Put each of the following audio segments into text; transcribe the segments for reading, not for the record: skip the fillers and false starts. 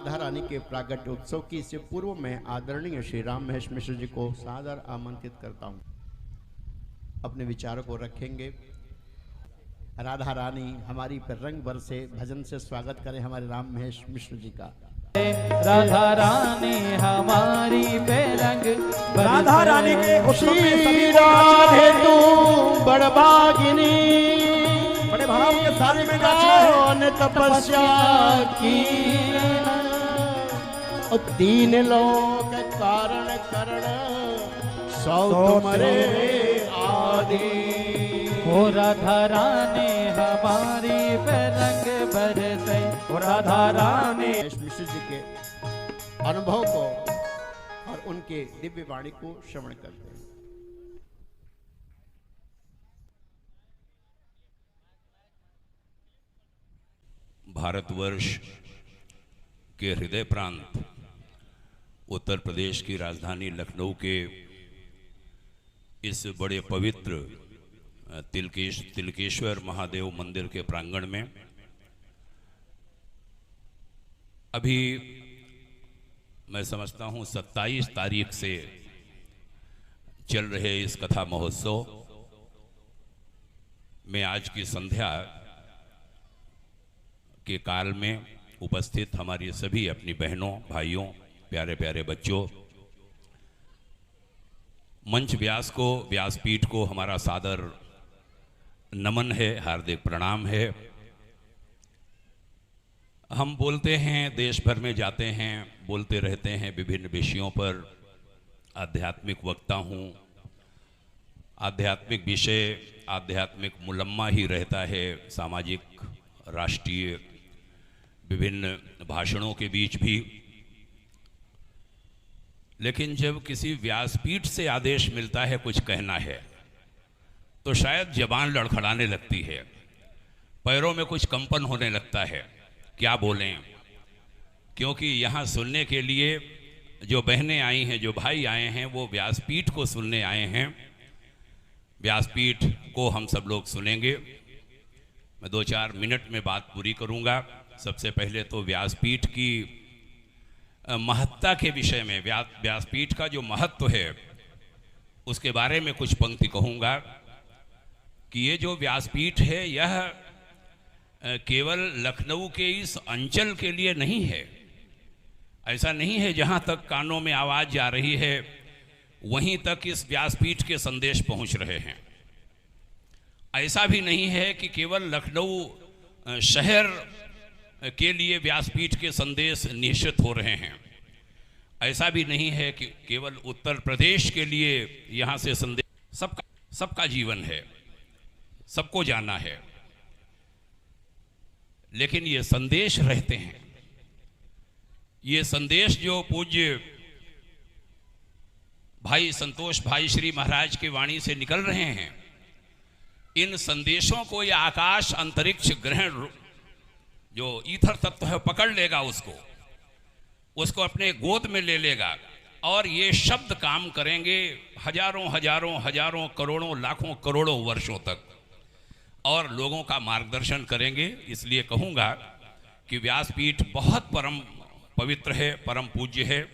राधा रानी के प्रागट्य उत्सव की इससे पूर्व में आदरणीय श्री राम महेश मिश्र जी को सादर आमंत्रित करता हूं। अपने विचारों को रखेंगे। राधा रानी हमारी पर रंग बरसे भजन से स्वागत करें हमारे राम महेश मिश्र जी का। राधा रानी हमारी पे रंग राधा रानी के राधे तू बड़भागिनी बड़े भाव के साथ में ने तपस्या की और तीन लोक कारण करण सौ तुमरे आदि। हो राधा रानी हमारी पे रंग बरसे राधा रानी मिश्र जी के अनुभव को और उनके दिव्य वाणी को श्रवण करते हैं। भारतवर्ष के हृदय प्रांत उत्तर प्रदेश की राजधानी लखनऊ के इस बड़े पवित्र तिलकेश्वर महादेव मंदिर के प्रांगण में अभी मैं समझता हूं 27 तारीख से चल रहे इस कथा महोत्सव में आज की संध्या के काल में उपस्थित हमारी सभी अपनी बहनों भाइयों प्यारे प्यारे बच्चों, मंच व्यास को व्यासपीठ को हमारा सादर नमन है, हार्दिक प्रणाम है। हम बोलते हैं, देश भर में जाते हैं, बोलते रहते हैं विभिन्न विषयों पर। आध्यात्मिक वक्ता हूँ, आध्यात्मिक विषय आध्यात्मिक मुलम्मा ही रहता है सामाजिक राष्ट्रीय विभिन्न भाषणों के बीच भी। लेकिन जब किसी व्यासपीठ से आदेश मिलता है कुछ कहना है तो शायद जबान लड़खड़ाने लगती है, पैरों में कुछ कंपन होने लगता है, क्या बोलें। क्योंकि यहाँ सुनने के लिए जो बहनें आई हैं, जो भाई आए हैं, वो व्यासपीठ को सुनने आए हैं। व्यासपीठ को हम सब लोग सुनेंगे। मैं 2-4 मिनट में बात पूरी करूँगा। सबसे पहले तो व्यासपीठ की महत्ता के विषय में, व्यासपीठ का जो महत्व है उसके बारे में कुछ पंक्ति कहूँगा कि ये जो व्यासपीठ है यह केवल लखनऊ के इस अंचल के लिए नहीं है। ऐसा नहीं है जहाँ तक कानों में आवाज़ जा रही है वहीं तक इस व्यासपीठ के संदेश पहुँच रहे हैं। ऐसा भी नहीं है कि केवल लखनऊ शहर के लिए व्यासपीठ के संदेश निश्चित हो रहे हैं। ऐसा भी नहीं है कि केवल उत्तर प्रदेश के लिए यहाँ से संदेश। सबका जीवन है, सबको जाना है, लेकिन ये संदेश रहते हैं। ये संदेश जो पूज्य भाई संतोष भाई श्री महाराज की वाणी से निकल रहे हैं, इन संदेशों को यह आकाश अंतरिक्ष ग्रहण जो ईथर तत्व है पकड़ लेगा, उसको अपने गोद में ले लेगा और ये शब्द काम करेंगे हजारों करोड़ों लाखों करोड़ों वर्षों तक और लोगों का मार्गदर्शन करेंगे। इसलिए कहूँगा कि व्यासपीठ बहुत परम पवित्र है, परम पूज्य है।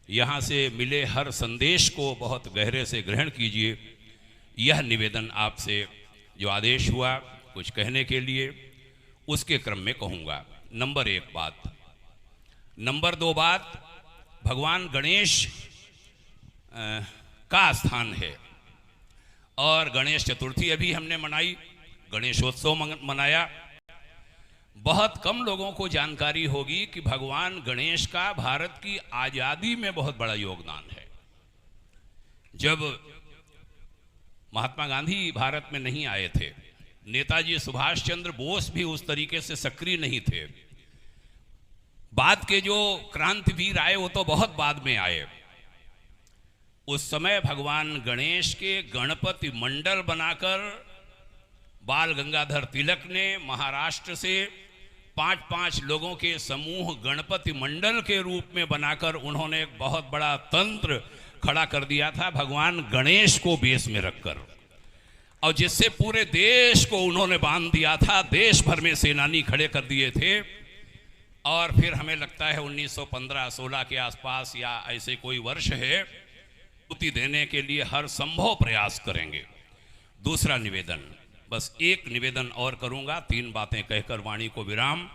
यहाँ से मिले हर संदेश को बहुत गहरे से ग्रहण कीजिए। यह निवेदन आपसे जो आदेश हुआ कुछ कहने के लिए, उसके क्रम में कहूँगा। नंबर 1 बात। नंबर 2 बात, भगवान गणेश का स्थान है और गणेश चतुर्थी अभी हमने मनाई, गणेशोत्सव मनाया। बहुत कम लोगों को जानकारी होगी कि भगवान गणेश का भारत की आज़ादी में बहुत बड़ा योगदान है। जब महात्मा गांधी भारत में नहीं आए थे, नेताजी सुभाष चंद्र बोस भी उस तरीके से सक्रिय नहीं थे। बाद के जो क्रांतिवीर आए वो तो बहुत बाद में आए। उस समय भगवान गणेश के गणपति मंडल बनाकर बाल गंगाधर तिलक ने महाराष्ट्र से 5-5 लोगों के समूह गणपति मंडल के रूप में बनाकर उन्होंने एक बहुत बड़ा तंत्र खड़ा कर दिया था भगवान गणेश को बेस में रखकर, और जिससे पूरे देश को उन्होंने बांध दिया था। देश भर में सेनानी खड़े कर दिए थे और फिर हमें लगता है 1915-16 के आसपास या ऐसे कोई वर्ष है, पूर्ति देने के लिए हर संभव प्रयास करेंगे। दूसरा निवेदन, बस एक निवेदन और करूंगा, 3 बातें कहकर वाणी को विराम।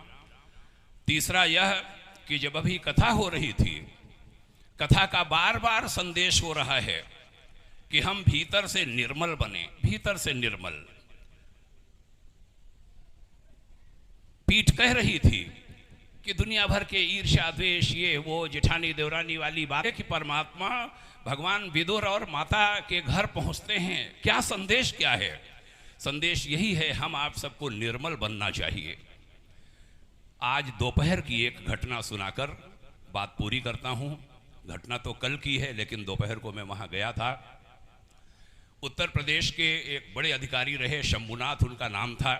तीसरा यह कि जब अभी कथा हो रही थी, कथा का बार बार संदेश हो रहा है कि हम भीतर से निर्मल बने, भीतर से निर्मल। पीठ कह रही थी कि दुनिया भर के ईर्ष्या द्वेष ये वो जेठानी देवरानी वाली बात है कि परमात्मा भगवान विदुर और माता के घर पहुंचते हैं। क्या संदेश क्या है? संदेश यही है, हम आप सबको निर्मल बनना चाहिए। आज दोपहर की एक घटना सुनाकर बात पूरी करता हूं। घटना तो कल की है, लेकिन दोपहर को मैं वहां गया था। उत्तर प्रदेश के एक बड़े अधिकारी रहे, शंभुनाथ उनका नाम था।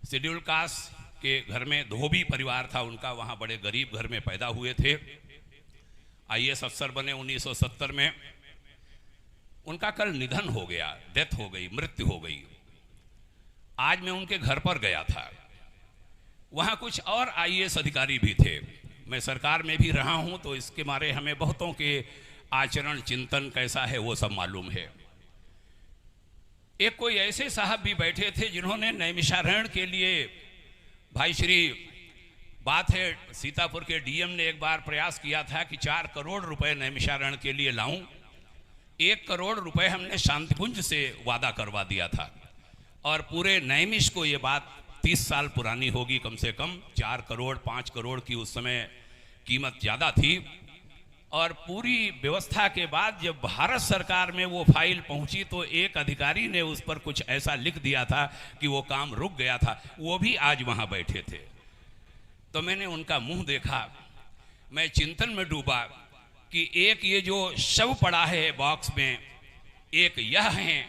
शेड्यूल कास्ट के घर में धोबी परिवार था उनका, वहाँ बड़े गरीब घर में पैदा हुए थे। IAS अफसर बने 1970 में। उनका कल निधन हो गया, डेथ हो गई, मृत्यु हो गई। आज मैं उनके घर पर गया था। वहाँ कुछ और IAS अधिकारी भी थे। मैं सरकार में भी रहा हूँ, तो इसके मारे हमें बहुतों के आचरण चिंतन कैसा है वो सब मालूम है। एक कोई ऐसे साहब भी बैठे थे जिन्होंने नैमिषारण्य के लिए, भाई श्री, बात है सीतापुर के DM ने एक बार प्रयास किया था कि 4 करोड़ रुपए नैमिषारण्य के लिए लाऊं। 1 करोड़ रुपए हमने शांतिकुंज से वादा करवा दिया था, और पूरे नैमिष को ये बात 30 साल पुरानी होगी कम से कम। 4 करोड़ 5 करोड़ की उस समय कीमत ज़्यादा थी। और पूरी व्यवस्था के बाद जब भारत सरकार में वो फाइल पहुंची, तो एक अधिकारी ने उस पर कुछ ऐसा लिख दिया था कि वो काम रुक गया था। वो भी आज वहां बैठे थे। तो मैंने उनका मुंह देखा, मैं चिंतन में डूबा कि एक ये जो शव पड़ा है बॉक्स में, एक यह है,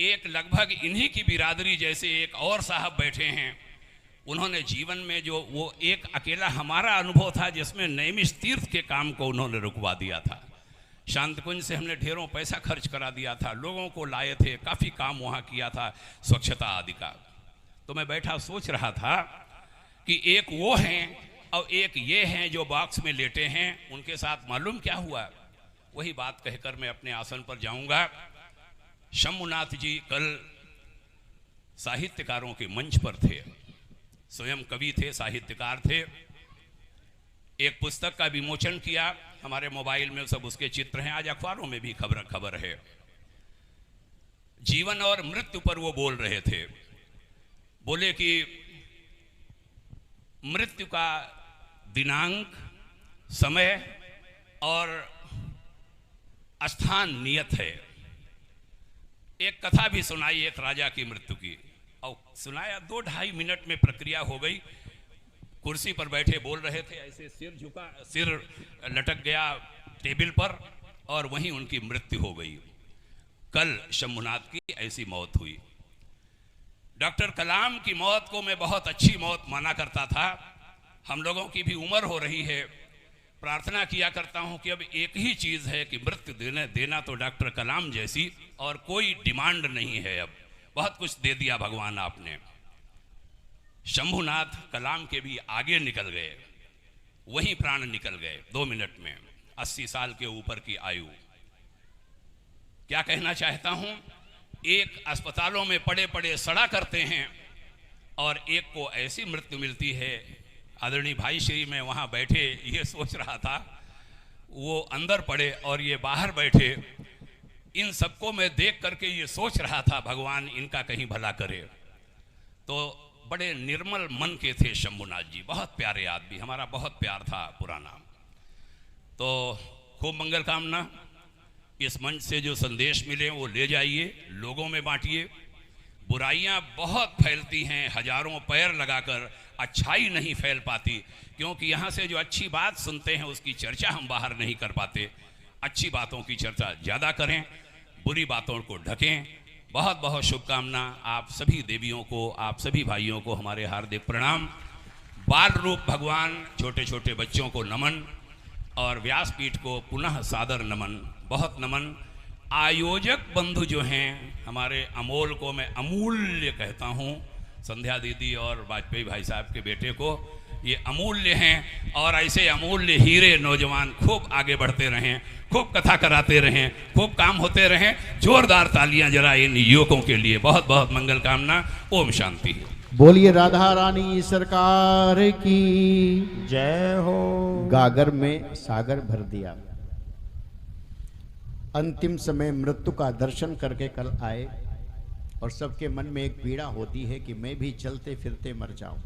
एक लगभग इन्हीं की बिरादरी जैसे एक और साहब बैठे हैं। उन्होंने जीवन में जो वो एक अकेला हमारा अनुभव था जिसमें नैमिष तीर्थ के काम को उन्होंने रुकवा दिया था। शांतिकुंज से हमने ढेरों पैसा खर्च करा दिया था, लोगों को लाए थे, काफ़ी काम वहाँ किया था, स्वच्छता आदि का। तो मैं बैठा सोच रहा था कि एक वो हैं और एक ये हैं जो बॉक्स में लेटे हैं। उनके साथ मालूम क्या हुआ? वही बात कहकर मैं अपने आसन पर जाऊंगा। शंभुनाथ जी कल साहित्यकारों के मंच पर थे, स्वयं कवि थे, साहित्यकार थे। एक पुस्तक का विमोचन किया, हमारे मोबाइल में सब उसके चित्र हैं, आज अखबारों में भी खबर है। जीवन और मृत्यु पर वो बोल रहे थे। बोले कि मृत्यु का दिनांक, समय और स्थान नियत है। एक कथा भी सुनाई एक राजा की मृत्यु की, और सुनाया 2-2.5 मिनट में प्रक्रिया हो गई। कुर्सी पर बैठे बोल रहे थे, ऐसे सिर झुका, सिर लटक गया टेबल पर, और वहीं उनकी मृत्यु हो गई। कल शंभुनाथ की ऐसी मौत हुई। डॉक्टर कलाम की मौत को मैं बहुत अच्छी मौत माना करता था। हम लोगों की भी उम्र हो रही है, प्रार्थना किया करता हूं कि अब एक ही चीज़ है कि मृत्यु देना तो डॉक्टर कलाम जैसी, और कोई डिमांड नहीं है। अब बहुत कुछ दे दिया भगवान आपने। शंभुनाथ कलाम के भी आगे निकल गए, वहीं प्राण निकल गए 2 मिनट में। 80 साल के ऊपर की आयु। क्या कहना चाहता हूं, एक अस्पतालों में पड़े पड़े सड़ा करते हैं, और एक को ऐसी मृत्यु मिलती है। आदरणीय भाई श्री, मैं वहाँ बैठे ये सोच रहा था, वो अंदर पड़े और ये बाहर बैठे, इन सबको मैं देख करके ये सोच रहा था भगवान इनका कहीं भला करे। तो बड़े निर्मल मन के थे शंभुनाथ जी, बहुत प्यारे आदमी, हमारा बहुत प्यार था पुराना। तो खूब मंगल कामना। इस मंच से जो संदेश मिले वो ले जाइए, लोगों में बांटिए। बुराइयां बहुत फैलती हैं, हजारों पैर लगाकर अच्छाई नहीं फैल पाती, क्योंकि यहाँ से जो अच्छी बात सुनते हैं उसकी चर्चा हम बाहर नहीं कर पाते। अच्छी बातों की चर्चा ज़्यादा करें, बुरी बातों को ढकें। बहुत बहुत शुभकामना आप सभी देवियों को, आप सभी भाइयों को हमारे हार्दिक प्रणाम। बाल रूप भगवान छोटे छोटे बच्चों को नमन, और व्यासपीठ को पुनः सादर नमन, बहुत नमन। आयोजक बंधु जो हैं हमारे, अमोल को मैं अमूल्य कहता हूँ, संध्या दीदी और वाजपेयी भाई साहब के बेटे को, ये अमूल्य हैं और ऐसे अमूल्य हीरे नौजवान खूब आगे बढ़ते रहें, खूब कथा कराते रहें, खूब काम होते रहें। जोरदार तालियां जरा इन युवकों के लिए। बहुत बहुत मंगल कामना। ओम शांति। बोलिए राधा रानी सरकार की जय हो। गागर में सागर भर दिया। अंतिम समय मृत्यु का दर्शन करके कल आए और सबके मन में एक पीड़ा होती है कि मैं भी चलते फिरते मर जाऊं,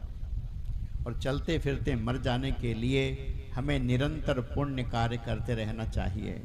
और चलते फिरते मर जाने के लिए हमें निरंतर पुण्य कार्य करते रहना चाहिए।